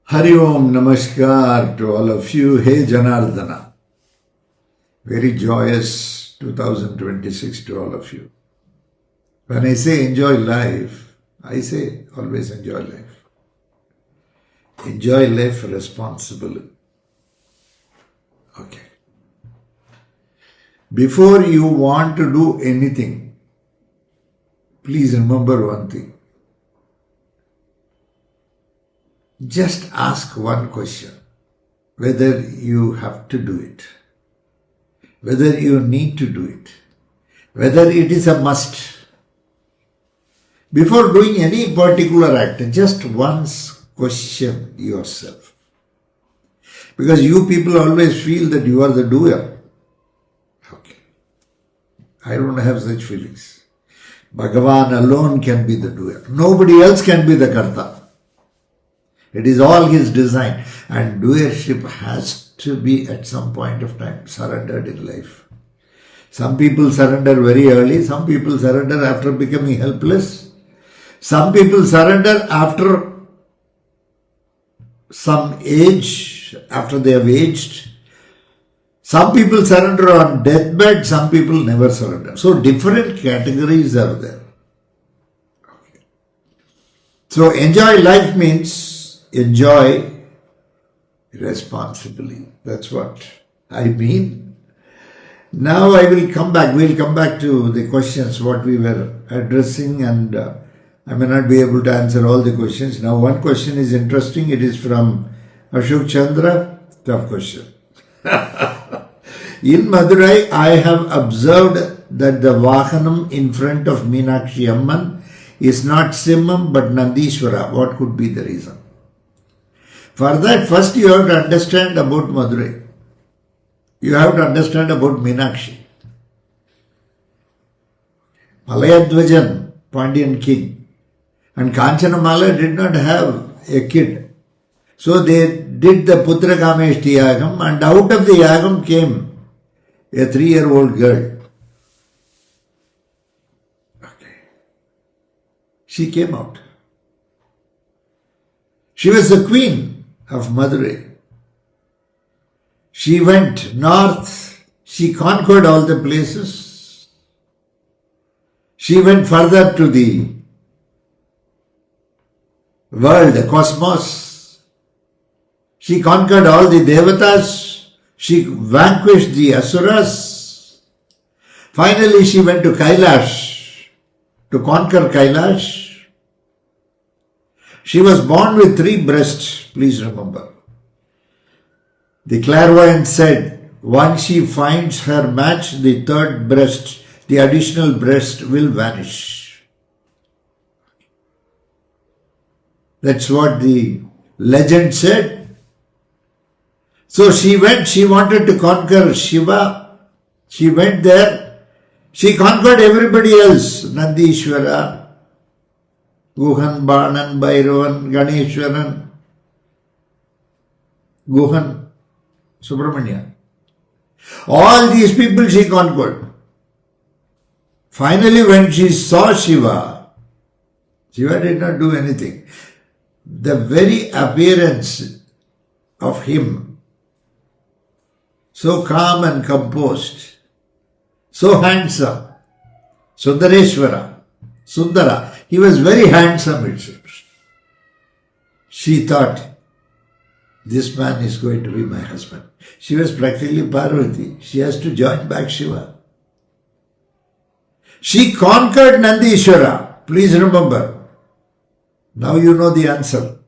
Hari Om Namaskar to all of you. Hey Janardana. Very joyous 2026 to all of you. When I say enjoy life, I say always enjoy life. Enjoy life responsibly. Okay. Before you want to do anything, please remember one thing. Just ask one question, whether you have to do it, whether you need to do it, whether it is a must. Before doing any particular act, just once question yourself. Because you people always feel that you are the doer. Okay. I don't have such feelings. Bhagavan alone can be the doer. Nobody else can be the karta. It is all his design, and doership has to be at some point of time surrendered in life. Some people surrender very early, some people surrender after becoming helpless, some people surrender after some age, after they have aged. Some people surrender on deathbed, some people never surrender. So different categories are there. Okay. So enjoy life means enjoy responsibly. That's what I mean. Now I will come back. We'll come back to the questions what we were addressing, and I may not be able to answer all the questions. Now one question is interesting. It is from Ashok Chandra. Tough question. In Madurai, I have observed that the Vahanam in front of Meenakshi Amman is not Simmam but Nandishwara. What could be the reason? For that, first you have to understand about Madurai. You have to understand about Meenakshi. Malayadvajan, Pandyan king, and Kanchanamala did not have a kid. So they did the Putra Kameshti Yagam, and out of the Yagam came a 3-year-old girl. Okay. She came out. She was the queen of Madurai. She went north, she conquered all the places. She went further to the world, the cosmos. She conquered all the devatas. She vanquished the asuras. Finally, she went to Kailash to conquer Kailash. She was born with 3 breasts, please remember. The clairvoyant said, once she finds her match, the 3rd breast, the additional breast will vanish. That's what the legend said. So she went, she wanted to conquer Shiva. She went there. She conquered everybody else. Nandishwara, Guhan, Banan, Bhairavan, Ganeshwaran, Guhan, Subramanya. All these people she conquered. Finally, when she saw Shiva, Shiva did not do anything. The very appearance of him, so calm and composed, so handsome, Sundareshwara, Sundara, he was very handsome, it seems. She thought, this man is going to be my husband. She was practically Parvati. She has to join back Shiva. She conquered Nandishwara. Please remember. Now you know the answer.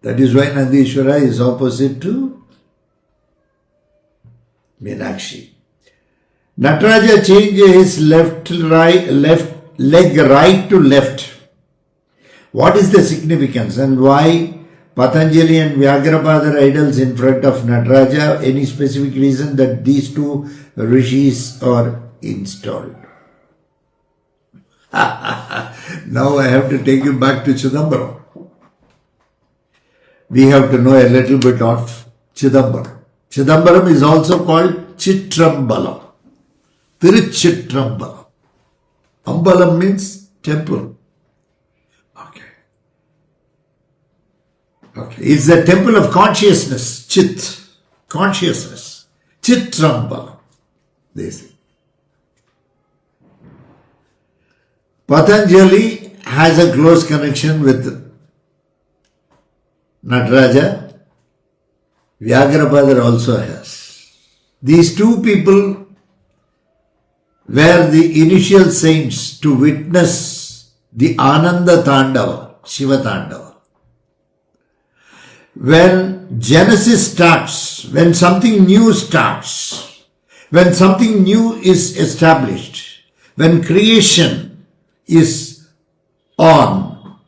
That is why Nandishwara is opposite to Meenakshi. Nataraja changed his left leg right to left. What is the significance and why Patanjali and Vyagrapada idols in front of Nataraja? Any specific reason that these 2 rishis are installed? Now I have to take you back to Chidambaram. We have to know a little bit of Chidambaram. Chidambaram is also called Chitrambalam. Tiruchitrambalam. Ambalam means temple. Okay. Okay. It's the temple of consciousness, Chit, consciousness, Chidambaram, they say. Patanjali has a close connection with Nataraja. Vyagrapada also has. These two people were the initial saints to witness the Ananda Tandava, Shiva Tandava. When Genesis starts, when something new starts, when something new is established, when creation is on,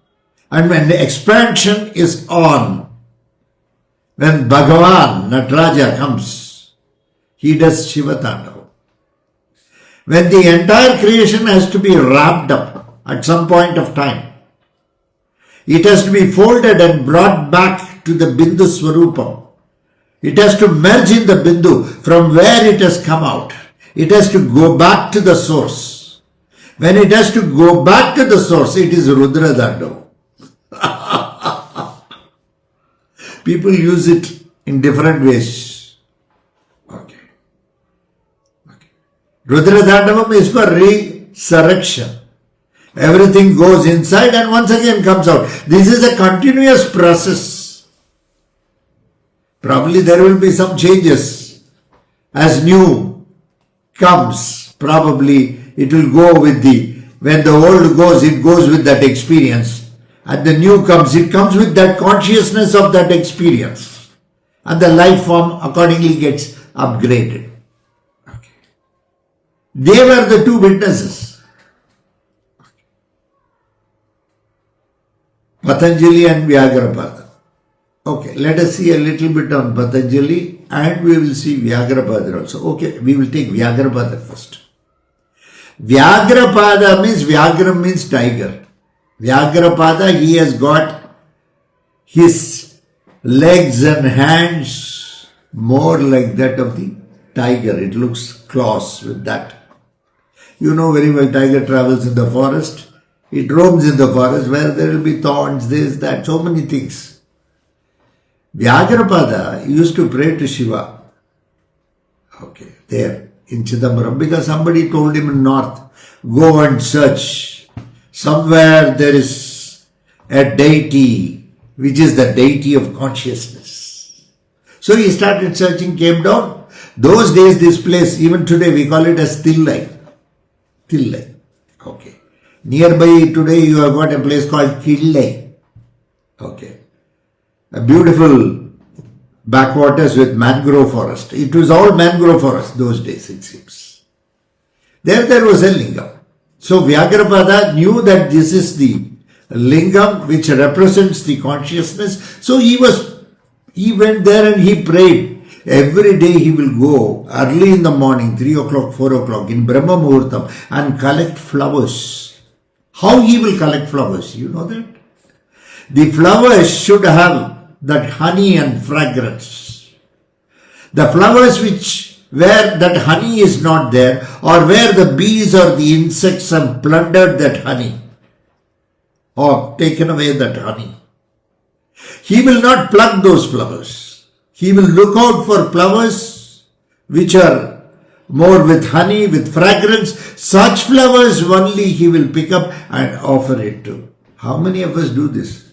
and when the expansion is on, when Bhagavan, Nataraja comes, he does Shiva Tandava. When the entire creation has to be wrapped up at some point of time, it has to be folded and brought back to the Bindu Swarupam. It has to merge in the Bindu from where it has come out. It has to go back to the source. When it has to go back to the source, it is Rudra Dandavam. People use it in different ways. Okay. Rudra Dandavam is for resurrection. Everything goes inside and once again comes out. This is a continuous process. Probably there will be some changes. As new comes, probably it will go with when the old goes, it goes with that experience. And the new comes, it comes with that consciousness of that experience. And the life form accordingly gets upgraded. Okay. They were the two witnesses. Patanjali and Vyagrapada. Okay, let us see a little bit on Patanjali and we will see Vyagrapada also. Okay, we will take Vyagrapada first. Vyagrapada Vyagram means tiger. Vyagrapada, he has got his legs and hands more like that of the tiger. It looks claws with that. You know very well, tiger travels in the forest. It roams in the forest where there will be thorns, this, that, so many things. Vyagrapada used to pray to Shiva. Okay, there in Chidambaram, because somebody told him in north, go and search. Somewhere there is a deity, which is the deity of consciousness. So he started searching, came down. Those days, this place, even today, we call it as Tillai. Tillai. Okay. Nearby today you have got a place called Killai. Okay. A beautiful backwaters with mangrove forest. It was all mangrove forest those days, it seems. There was a lingam. So Vyagrapada knew that this is the lingam which represents the consciousness. So he went there and he prayed. Every day he will go early in the morning, 3 o'clock, 4 o'clock in Brahma Muhurtam and collect flowers. How he will collect flowers? You know that? The flowers should have that honey and fragrance. The flowers where that honey is not there, or where the bees or the insects have plundered that honey or taken away that honey, he will not pluck those flowers. He will look out for flowers which are more with honey, with fragrance. Such flowers only he will pick up and offer it to. How many of us do this?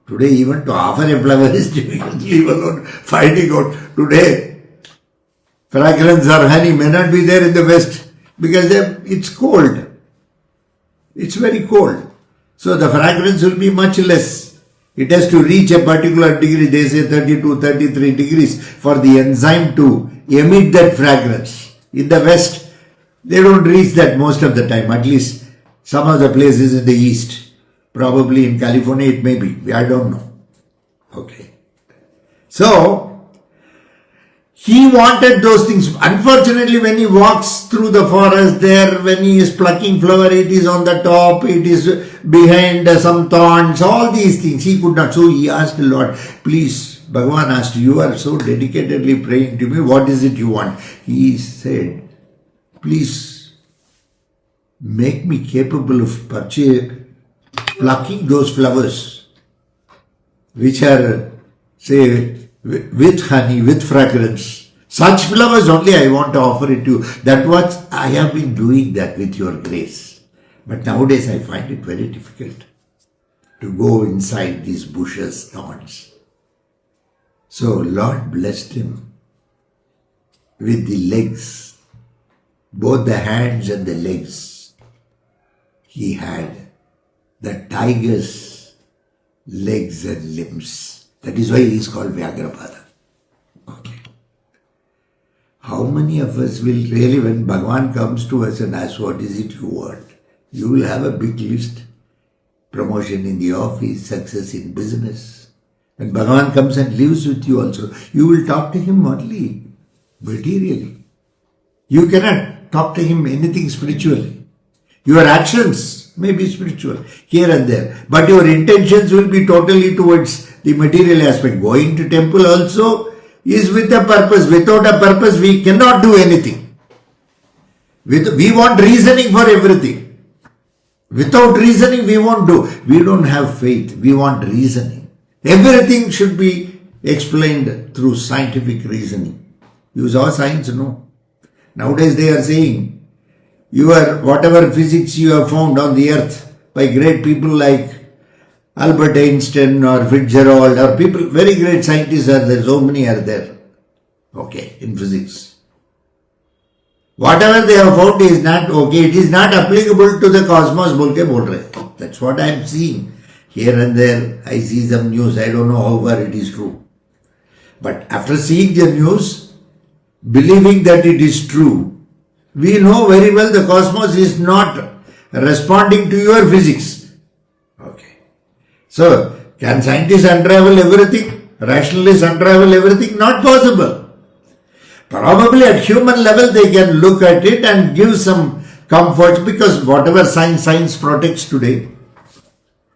Today even to offer a flower is difficult, leave alone finding out. Today, fragrance or honey may not be there in the West because it's cold. It's very cold. So the fragrance will be much less. It has to reach a particular degree, they say 32, 33 degrees for the enzyme to emit that fragrance. In the West, they don't reach that most of the time, at least some of the places in the East. Probably in California it may be, I don't know. Okay. So, he wanted those things. Unfortunately, when he walks through the forest there, when he is plucking flower, it is on the top, it is behind some thorns, all these things. He could not. So he asked the Lord, please, Bhagavan asked, you are so dedicatedly praying to me, what is it you want? He said, please make me capable of plucking those flowers. which are, say, with honey, with fragrance. Such flowers only I want to offer it to you. That what I have been doing that with your grace. But nowadays I find it very difficult to go inside these bushes, thorns. So Lord blessed him with the legs, both the hands and the legs. He had the tiger's legs and limbs. That is why he is called Vyagrapada. Okay. How many of us will really, when Bhagavan comes to us and asks, what is it you want? You will have a big list. Promotion in the office, success in business. When Bhagavan comes and lives with you also, you will talk to him only materially. You cannot talk to him anything spiritually. Your actions may be spiritual here and there, but your intentions will be totally towards the material aspect. Going to temple also is with a purpose. Without a purpose, we cannot do anything. We want reasoning for everything. Without reasoning, we won't do. We don't have faith. We want reasoning. Everything should be explained through scientific reasoning. You saw science? No. Nowadays they are saying, whatever physics you have found on the earth by great people like Albert Einstein or Fitzgerald or people, very great scientists are there, so many are there. Okay, in physics. Whatever they have found is not okay, it is not applicable to the cosmos, bolke bol rahe. That's what I am seeing. Here and there, I see some news, I don't know how far it is true. But after seeing the news, believing that it is true, we know very well the cosmos is not responding to your physics. Okay. So, can scientists unravel everything? Rationalists unravel everything? Not possible. Probably at human level they can look at it and give some comfort, because whatever science protects today.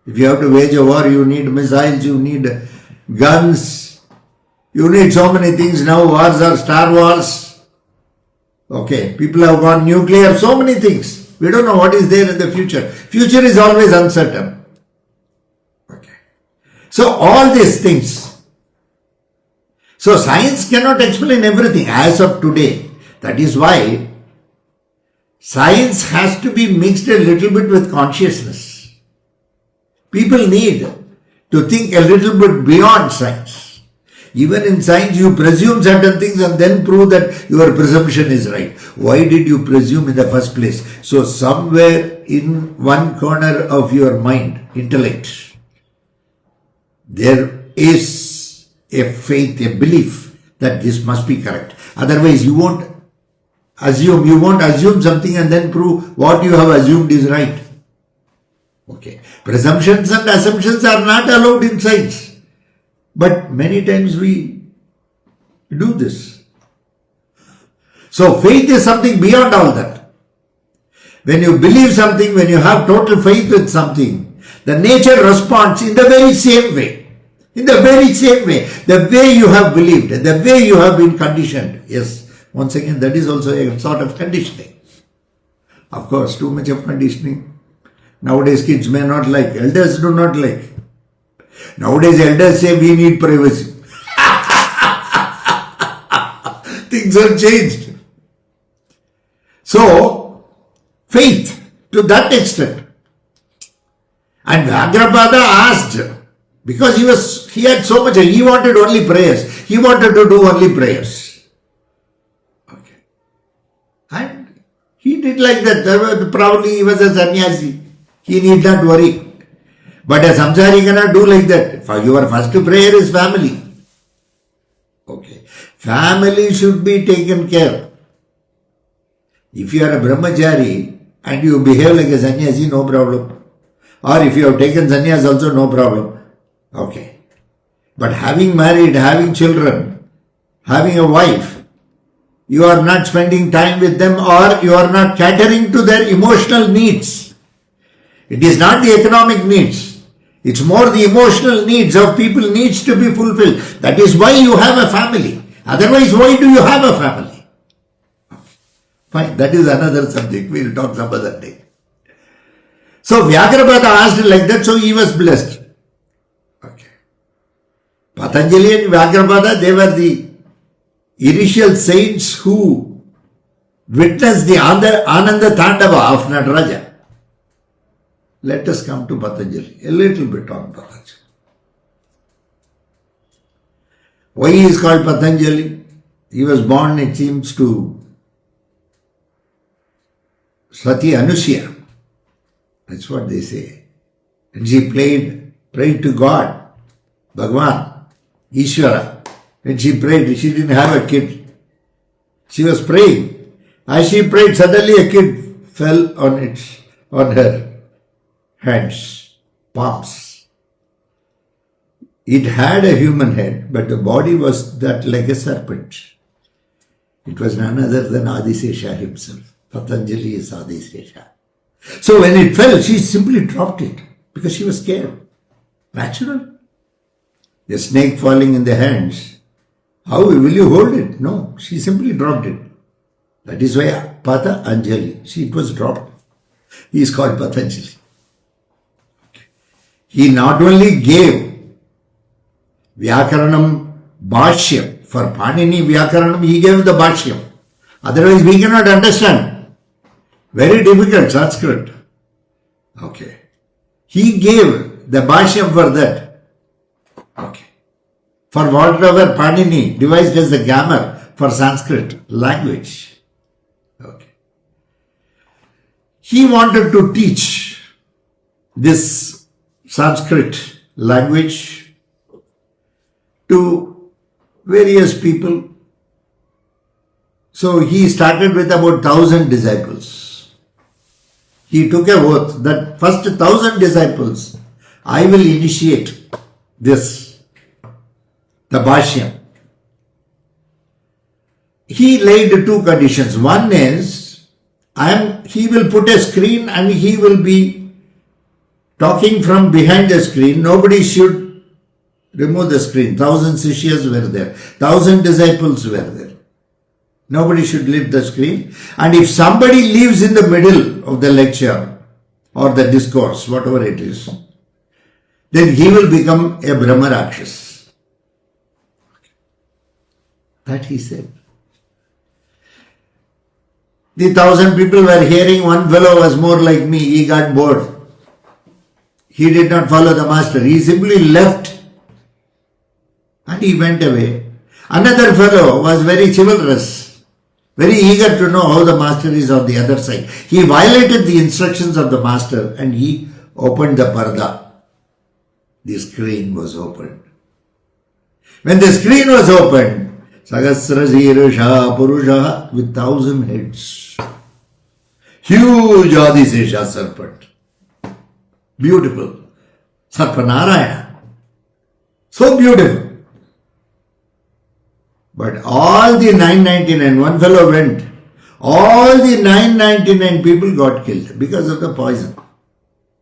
If you have to wage a war, you need missiles, you need guns, you need so many things. Now wars are Star Wars. Okay, people have gone nuclear, so many things. We don't know what is there in the future. Future is always uncertain. Okay. So all these things. So science cannot explain everything as of today. That is why science has to be mixed a little bit with consciousness. People need to think a little bit beyond science. Even in science, you presume certain things and then prove that your presumption is right. Why did you presume in the first place? So somewhere in one corner of your mind, intellect, there is a faith, a belief that this must be correct. Otherwise, you won't assume something and then prove what you have assumed is right. Okay. Presumptions and assumptions are not allowed in science. But many times we do this. So faith is something beyond all that. When you believe something, when you have total faith with something, the nature responds in the very same way. In the very same way. The way you have believed, the way you have been conditioned. Yes, once again, that is also a sort of conditioning. Of course, too much of conditioning. Nowadays kids may not like, elders do not like. Nowadays elders say we need privacy. Things have changed. So, faith to that extent. And Vyagrapada asked, because he had so much, he wanted only prayers. He wanted to do only prayers. Okay. And he did like that. Probably he was a sannyasi. He need not worry. But a samsari cannot do like that. For your first prayer is family. Okay. Family should be taken care. If you are a brahmachari and you behave like a sannyasi, no problem. Or if you have taken sannyas also, no problem. Okay. But having married, having children, having a wife, you are not spending time with them or you are not catering to their emotional needs. It is not the economic needs. It's more the emotional needs of people needs to be fulfilled. That is why you have a family. Otherwise, why do you have a family? Fine, that is another subject. We will talk some other day. So Vyagrapada asked like that, so he was blessed. Okay. Patanjali and Vyagrapada, they were the initial saints who witnessed the Ananda Tandava of Nataraja. Let us come to Patanjali, a little bit on Patanjali. Why he is called Patanjali? He was born, it seems, to Sati Anushya. That's what they say. And she prayed to God, Bhagwan, Ishvara. When she prayed, she didn't have a kid. She was praying. As she prayed, suddenly a kid fell on her hands, palms. It had a human head, but the body was that like a serpent. It was none other than Adisesha himself. Patanjali is Adisesha. So when it fell, she simply dropped it because she was scared. Natural. The snake falling in the hands. How will you hold it? No, she simply dropped it. That is why Patanjali. It was dropped. He is called Patanjali. He not only gave Vyakaranam Bhashyam. For Panini Vyakaranam, he gave the Bhashyam. Otherwise, we cannot understand. Very difficult Sanskrit. Okay. He gave the Bhashyam for that. Okay. For whatever Panini devised as the grammar for Sanskrit language. Okay. He wanted to teach this Sanskrit language to various people. So he started with about 1,000 disciples. He took a oath that first 1,000 disciples, I will initiate this, the Bhashyam. He laid two conditions. One is, he will put a screen and he will be talking from behind the screen. Nobody should remove the screen. 1,000 Sishyas were there. 1,000 disciples were there. Nobody should lift the screen. And if somebody leaves in the middle of the lecture or the discourse, whatever it is, then he will become a Brahma Rakshas. That he said. The 1,000 people were hearing. One fellow was more like me. He got bored. He did not follow the master. He simply left and he went away. Another fellow was very chivalrous, very eager to know how the master is on the other side. He violated the instructions of the master and he opened the parda. The screen was opened. When the screen was opened, Sagasra Zirusha Purusha with 1,000 heads. Huge Adisesha serpent. Beautiful. Sarpanarayana. So beautiful. But all the 999, one fellow went, all the 999 people got killed because of the poison.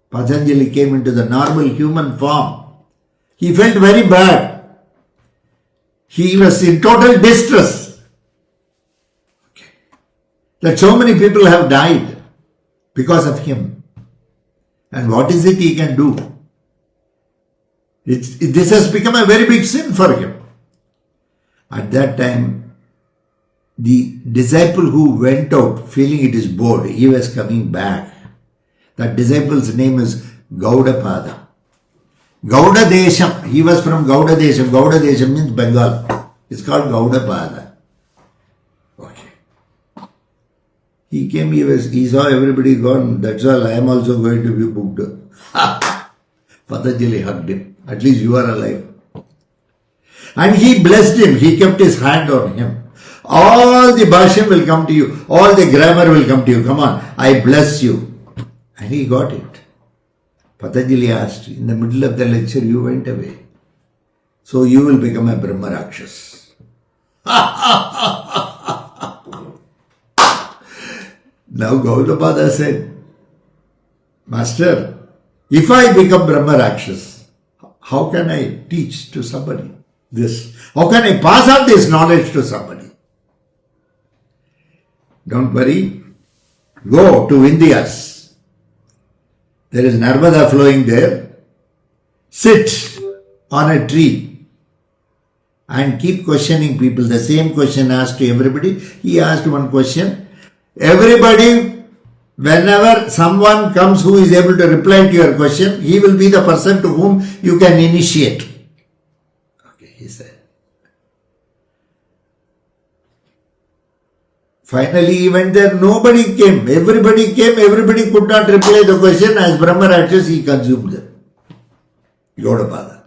Patanjali came into the normal human form. He felt very bad. He was in total distress. Okay. That so many people have died because of him. And what is it he can do? This has become a very big sin for him. At that time, the disciple who went out feeling it is bored, he was coming back. That disciple's name is Gaudapada. Gauda Desham, he was from Gauda Desham. Gauda Desham means Bengal. It's called Gaudapada. Okay. He came, he saw everybody gone. That's all, I am also going to be booked. Patanjali hugged him. At least you are alive. And he blessed him. He kept his hand on him. All the bhashyam will come to you. All the grammar will come to you. Come on, I bless you. And he got it. Patanjali asked, in the middle of the lecture, you went away. So you will become a Brahma Rakshas. Now Gaudapada said, Master, if I become Brahma Rakshas, how can I teach to somebody this? How can I pass on this knowledge to somebody? Don't worry. Go to Vindhyas. There is Narmada flowing there. Sit on a tree and keep questioning people. The same question asked to everybody. He asked one question. Everybody, whenever someone comes who is able to reply to your question, he will be the person to whom you can initiate. Okay, he said. Finally, he went there, nobody came. Everybody came, everybody could not reply the question. As Brahma Rakshas, he consumed them. Gaudapada.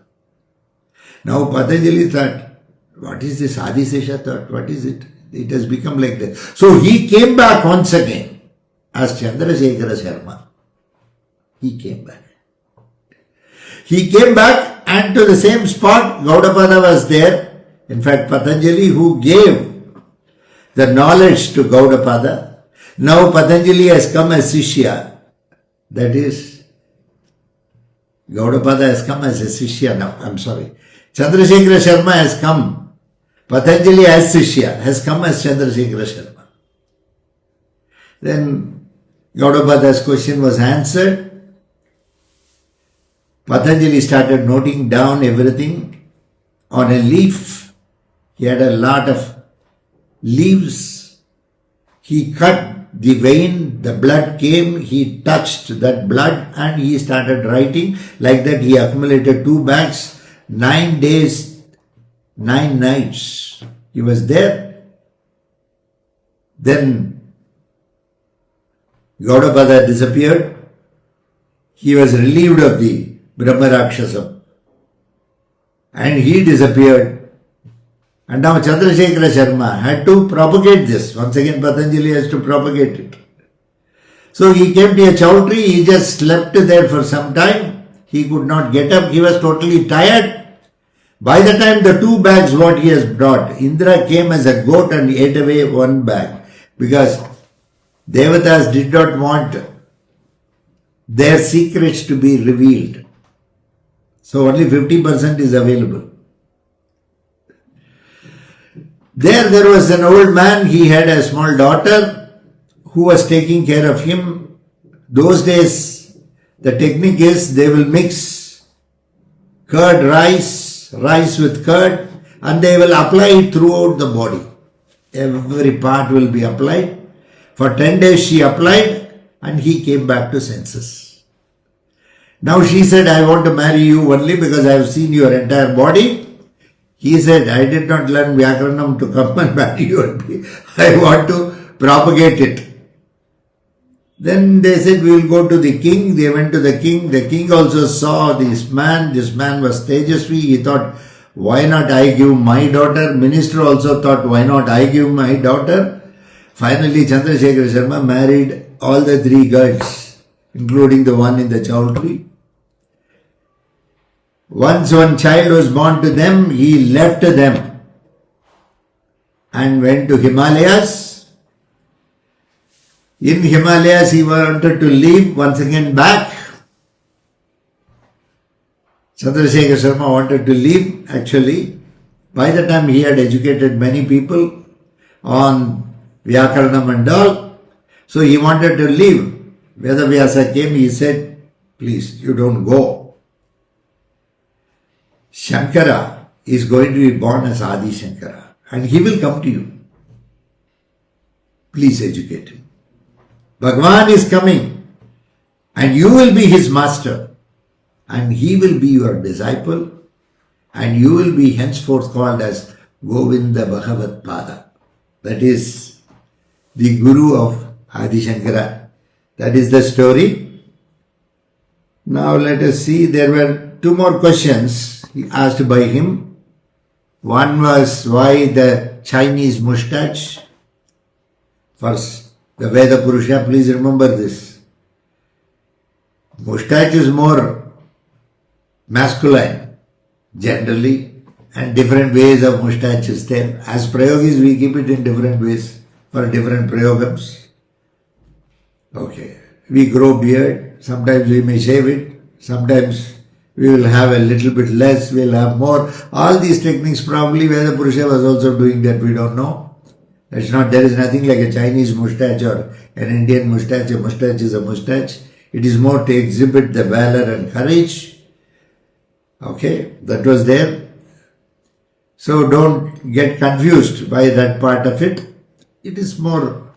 Now Patanjali thought, what is this? Adisesha thought, what is it? It has become like that. So he came back once again as Chandrasekhara Sharma. He came back. He came back and to the same spot, Gaudapada was there. In fact, Patanjali, who gave the knowledge to Gaudapada, now Patanjali has come as Sishya. That is, Gaudapada has come as a Sishya now. I'm sorry. Chandrasekhara Sharma has come. Patanjali as Sishya has come as Chandrasekhara Sharma. Then Gaudapada's question was answered. Patanjali started noting down everything on a leaf. He had a lot of leaves. He cut the vein, the blood came, he touched that blood and he started writing. Like that he accumulated 2 bags, 9 days, 9 nights. He was there. Then Gaudapada disappeared. He was relieved of the Brahma Rakshasam. And he disappeared. And now Chandrasekhara Sharma had to propagate this. Once again Patanjali has to propagate it. So he came to a chowtry, he just slept there for some time. He could not get up, he was totally tired. By the time the 2 bags what he has brought, Indra came as a goat and ate away 1 bag. Because Devatas did not want their secrets to be revealed. So only 50% is available. There was an old man, he had a small daughter who was taking care of him. Those days, the technique is they will mix curd rice with curd, and they will apply it throughout the body. Every part will be applied. For 10 days she applied and he came back to senses. Now she said, I want to marry you only because I have seen your entire body. He said, I did not learn Vyagranam to come and marry you. I want to propagate it. Then they said, we will go to the king. They went to the king. The king also saw this man. This man was Tejasvi. He thought, why not I give my daughter? Minister also thought, why not I give my daughter? Finally, Chandrasekhara Sharma married all the 3 girls, including the one in the chowtry. Once one child was born to them, he left them and went to Himalayas. In Himalayas, he wanted to leave once again back. Chandrasekhara Sharma wanted to leave actually. By the time he had educated many people on Vyakaranam and all, so he wanted to leave. Vedavyasa came, he said, please, you don't go. Shankara is going to be born as Adi Shankara and he will come to you. Please educate him. Bhagavan is coming and you will be his master and he will be your disciple and you will be henceforth called as Govinda Bhagavat Pada. That is the Guru of Adi Shankara. That is the story. Now let us see, there were 2 more questions asked by him. One was why the Chinese moustache? First, the Veda Purusha, please remember this. Moustache is more masculine generally and different ways of moustache is there. As prayogis we keep it in different ways for different prayogams. Okay, we grow beard, sometimes we may shave it, sometimes we will have a little bit less, we will have more. All these techniques probably Veda Purusha was also doing that, we don't know. That's not, there is nothing like a Chinese moustache or an Indian moustache. A moustache is a moustache. It is more to exhibit the valor and courage. Okay, that was there. So don't get confused by that part of it. It is more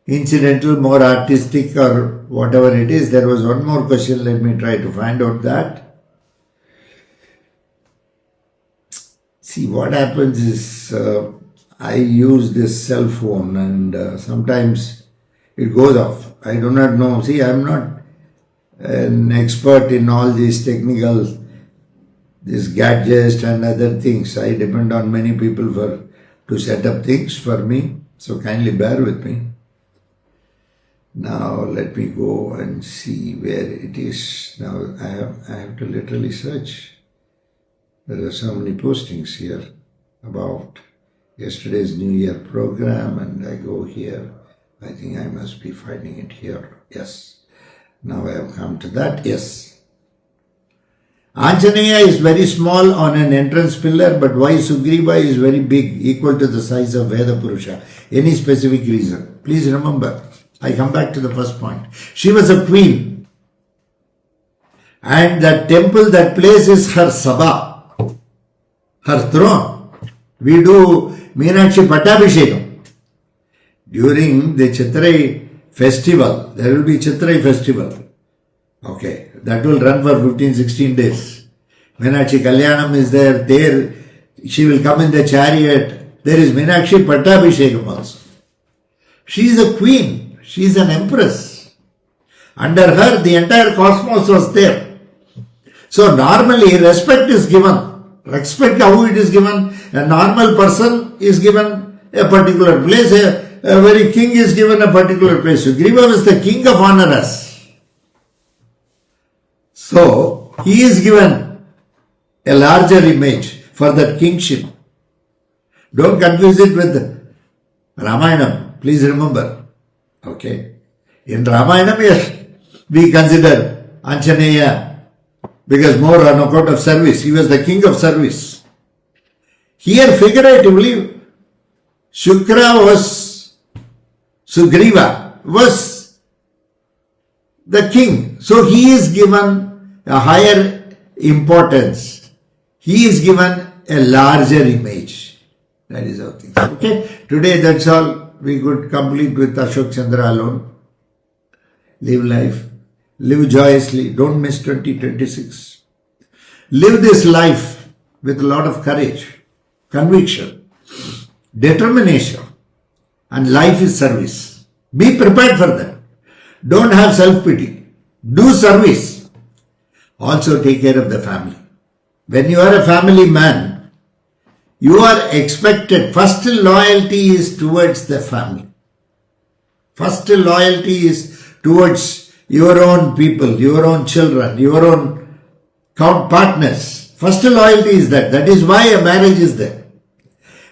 incidental, more artistic, or whatever it is. There was one more question. Let me try to find out that. See, what happens is I use this cell phone and sometimes it goes off. I do not know. See, I am not an expert in all these technical, these gadgets and other things. I depend on many people to set up things for me. So kindly bear with me. Now let me go and see where it is. Now I have to literally search. There are so many postings here about yesterday's New Year program, and I go here. I think I must be finding it here. Yes. Now I have come to that. Yes. Anjaneya is very small on an entrance pillar, but why Sugriva is very big, equal to the size of Veda Purusha? Any specific reason? Please remember, I come back to the first point. She was a queen, and the temple that place is her sabha, her throne. We do Meenakshi Pattabhishekam. During the Chitrai festival, there will be Chitrai festival. Okay, that will run for 15-16 days. Meenakshi Kalyanam is there, she will come in the chariot. There is Meenakshi Pattabhishekam also. She is a queen, she is an empress. Under her, the entire cosmos was there. So normally, respect is given. Respect how it is given. A normal person is given a particular place. A very king is given a particular place. Sugriva was the king of honoras. So he is given a larger image for that kingship. Don't confuse it with Ramayana. Please remember. Okay. In Ramayana, yes, we consider Anjaneya because more on account of service. He was the king of service. Here, figuratively, Sugriva was the king. So he is given a higher importance. He is given a larger image. That is how things are. Okay. Today, that's all. We could complete with Ashok Chandra alone. Live life. Live joyously. Don't miss 2026. Live this life with a lot of courage, conviction, determination, and life is service. Be prepared for that. Don't have self-pity. Do service. Also take care of the family. When you are a family man, you are expected, first loyalty is towards the family. First loyalty is towards your own people, your own children, your own partners. First loyalty is that. That is why a marriage is there.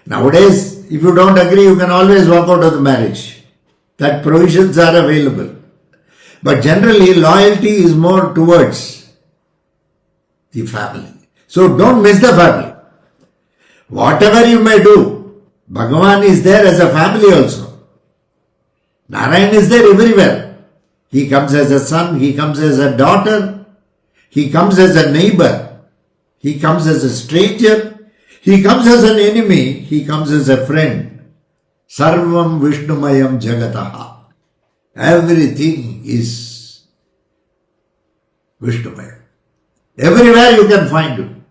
Nowadays, if you don't agree, you can always walk out of the marriage. That provisions are available. But generally, loyalty is more towards the family. So don't miss the family. Whatever you may do, Bhagavan is there as a family also. Narayan is there everywhere. He comes as a son, he comes as a daughter, he comes as a neighbor, he comes as a stranger, he comes as an enemy, he comes as a friend. Sarvam Vishnumayam Jagataha. Everything is Vishnumayam. Everywhere you can find him.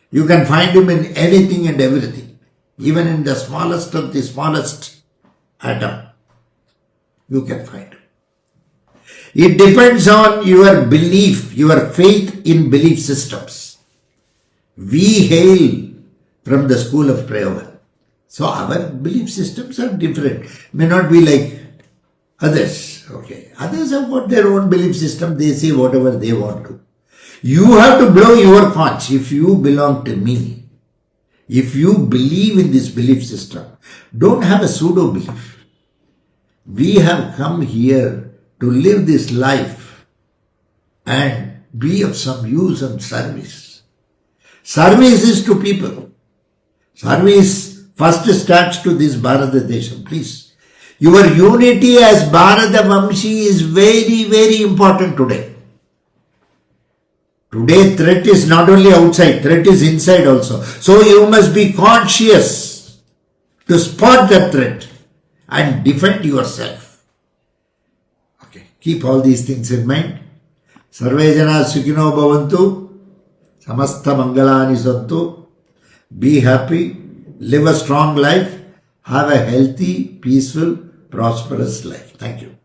You can find him in anything and everything. Even in the smallest of the smallest atom. You can find him. It depends on your belief, your faith in belief systems. We hail from the school of Prayoga. So our belief systems are different. May not be like others. Okay. Others have got their own belief system. They say whatever they want to. You have to blow your conch if you belong to me. If you believe in this belief system, don't have a pseudo belief. We have come here to live this life and be of some use and service. Service is to people. Service first starts to this Bharata Desha, please. Your unity as Bharata Vamshi is very, very important today. Today threat is not only outside, threat is inside also. So you must be conscious to spot the threat and defend yourself. Okay, keep all these things in mind. Sarve jana sukhino bhavantu, samasta mangalani santu. Be happy, live a strong life, have a healthy, peaceful, prosperous life. Thank you.